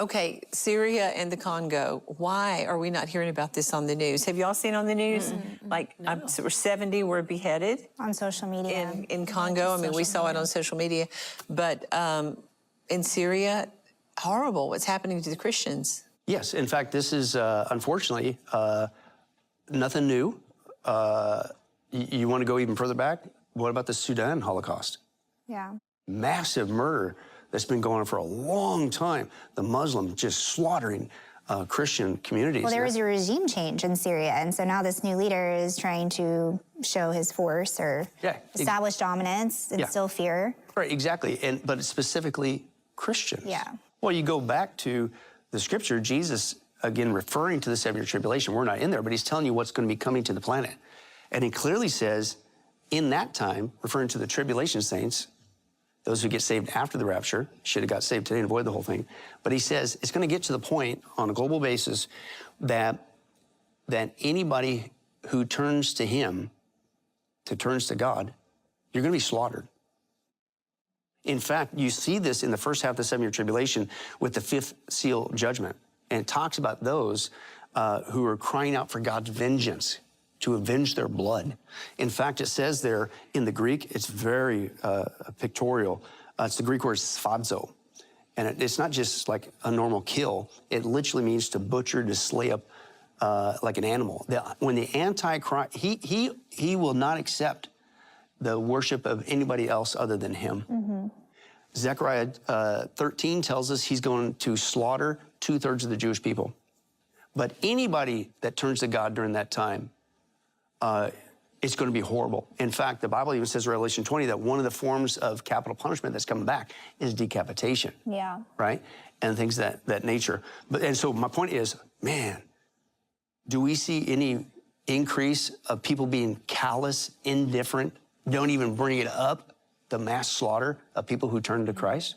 Okay, Syria and the Congo. Why are we not hearing about this on the news? Have y'all seen on the news? Like, no. 70 were beheaded on social media in Congo. I mean, we saw it on social media, but in Syria, horrible. What's happening to the Christians? Yes, in fact, this is unfortunately nothing new. You want to go even further back? What about the Sudan Holocaust? Yeah. Massive murder that's been going on for a long time. The Muslims just slaughtering Christian communities. Well, there was a regime change in Syria, and so now this new leader is trying to show his force or establish dominance, instill fear. Right, exactly, but specifically Christians. Yeah. Well, you go back to the scripture, Jesus, again, referring to the 7-year tribulation. We're not in there, but he's telling you what's going to be coming to the planet. And he clearly says, in that time, referring to the tribulation saints, those who get saved after the rapture, should have got saved today and avoid the whole thing. But he says it's going to get to the point on a global basis that anybody who turns to him, turns to God, you're going to be slaughtered. In fact, you see this in the first half of the 7-year tribulation with the 5th seal judgment. And it talks about those who are crying out for God's vengeance, to avenge their blood. In fact, it says there in the Greek, it's very pictorial. It's the Greek word sphadzo. And it's not just like a normal kill. It literally means to butcher, to slay up like an animal. When the Antichrist, he will not accept the worship of anybody else other than him. Mm-hmm. Zechariah 13 tells us he's going to slaughter 2/3 of the Jewish people. But anybody that turns to God during that time, it's going to be horrible. In fact, the Bible even says in Revelation 20 that one of the forms of capital punishment that's coming back is decapitation. Yeah. Right? And things of that nature. And so my point is, man, do we see any increase of people being callous, indifferent, don't even bring it up, the mass slaughter of people who turn to Christ?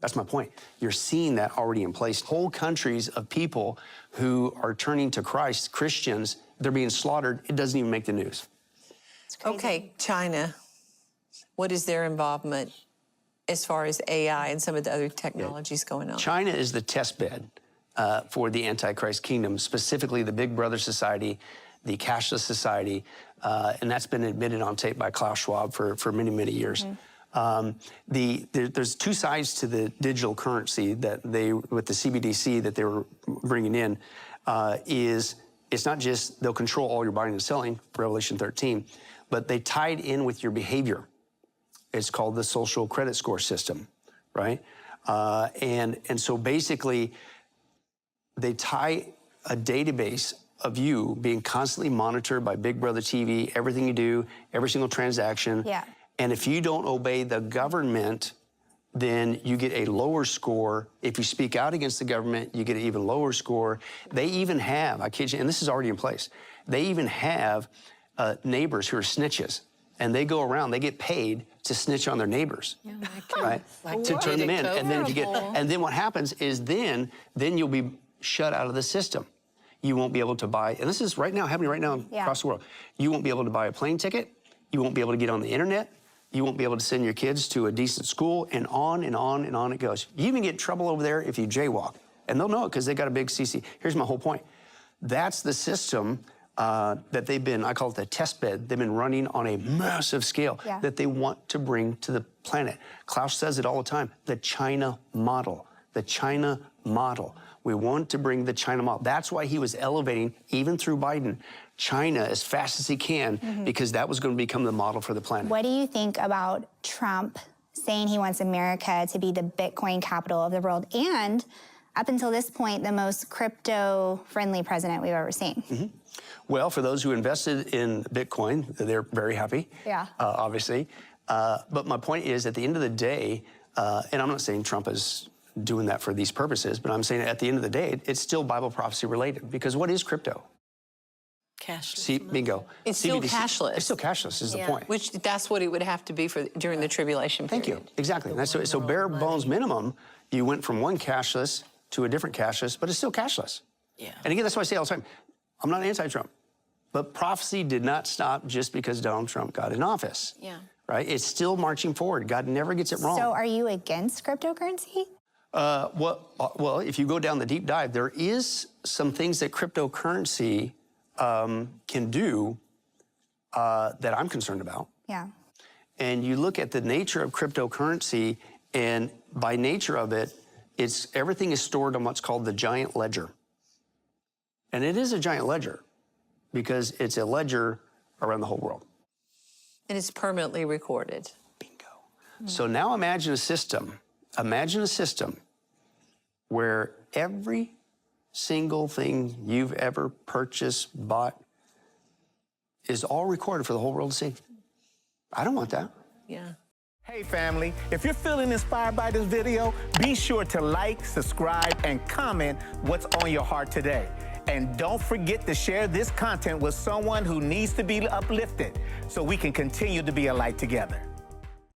That's my point. You're seeing that already in place. Whole countries of people who are turning to Christ, Christians, they're being slaughtered. It doesn't even make the news. Okay, China. What is their involvement as far as AI and some of the other technologies going on? China is the test bed for the Antichrist kingdom, specifically the Big Brother Society, the cashless society, and that's been admitted on tape by Klaus Schwab for many, many years. There's two sides to the digital currency that with the CBDC that they were bringing in, it's not just they'll control all your buying and selling, Revelation 13, but they tied in with your behavior. It's called the social credit score system, right? And so basically, they tie a database of you being constantly monitored by Big Brother TV, everything you do, every single transaction. Yeah. And if you don't obey the government, then you get a lower score. If you speak out against the government, you get an even lower score. They even have, I kid you, and this is already in place, they even have neighbors who are snitches. And they go around, they get paid to snitch on their neighbors, right? To turn them in. And then, and then what happens is then you'll be shut out of the system. You won't be able to buy, and this is right now, happening right now across the world. You won't be able to buy a plane ticket. You won't be able to get on the internet. You won't be able to send your kids to a decent school, and on and on and on it goes. You even get in trouble over there if you jaywalk. And they'll know it because they got a big CC. Here's my whole point. That's the system that they've been, I call it the test bed, they've been running on a massive scale that they want to bring to the planet. Klaus says it all the time, the China model, the China model. We want to bring the China model. That's why he was elevating, even through Biden, China as fast as he can, because that was going to become the model for the planet. What do you think about Trump saying he wants America to be the Bitcoin capital of the world and, up until this point, the most crypto-friendly president we've ever seen? Well, for those who invested in Bitcoin, they're very happy, obviously. But my point is, at the end of the day, and I'm not saying Trump is doing that for these purposes, but I'm saying at the end of the day, it's still Bible prophecy related, because what is crypto? Cashless. See, bingo. It's still cashless. It's still cashless is the point. Which, that's what it would have to be for during the tribulation period. Thank you. Exactly. And so bare bones minimum, you went from one cashless to a different cashless, but it's still cashless. Yeah. And again, that's why I say all the time, I'm not anti-Trump, but prophecy did not stop just because Donald Trump got in office. Yeah. Right? It's still marching forward. God never gets it wrong. So are you against cryptocurrency? Well, if you go down the deep dive, there is some things that cryptocurrency can do that I'm concerned about. Yeah. And you look at the nature of cryptocurrency, and by nature of it, everything is stored on what's called the giant ledger. And it is a giant ledger because it's a ledger around the whole world. And it's permanently recorded. Bingo. So now imagine a system where every single thing you've ever purchased, bought, is all recorded for the whole world to see. I don't want that. Yeah. Hey family, if you're feeling inspired by this video, be sure to like, subscribe, and comment what's on your heart today. And don't forget to share this content with someone who needs to be uplifted so we can continue to be a light together.